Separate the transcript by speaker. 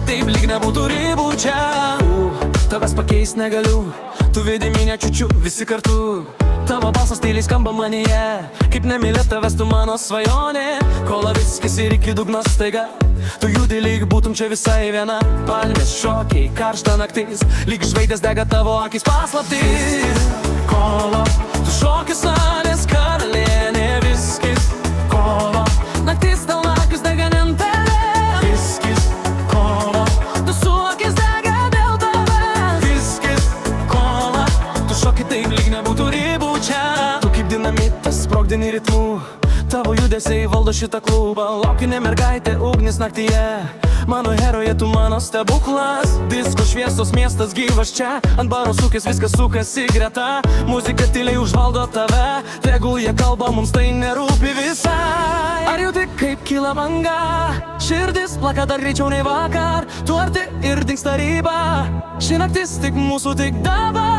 Speaker 1: taip lyg nebūtų ribų čia. Tavęs pakeist negaliu, tu vedi mane čiučiu, visi kartu. Tavo balsas tyliai skamba manyje, kaip nemylėt tavęs tu mano svajonė. Kola viskis ir iki dugno staiga, tu judi lyg būtum čia visai viena. Palmės šokiai, karšta naktis, lyg žvaigždės dega tavo akis paslaptis. Kola, tu šoki salės karalienė, viskis. Kola, naktis tau nakis dega nentelė. Viskis, kola, tu suokis dega dėl tavęs. Viskis, kola, tu šoki taip lyg nebūtų ribų čia. Tu kaip dinamitas sprogdini ritmu, tavo judesiai valdo šitą klubą. Laukinė mergaitė, ugnis naktyje, mano herojė, tu mano stebuklas. Disko šviesos, miestas gyvas čia, ant baro sukės viskas sukasi greta. Muzika tyliai užvaldo tave, tegul jie kalba, mums tai nerūpi visai. Ar jauti kaip kyla banga, širdis plaka dar greičiau nei vakar. Tu arti ir dingsta riba, ši naktis tik mūsų, tik dabar.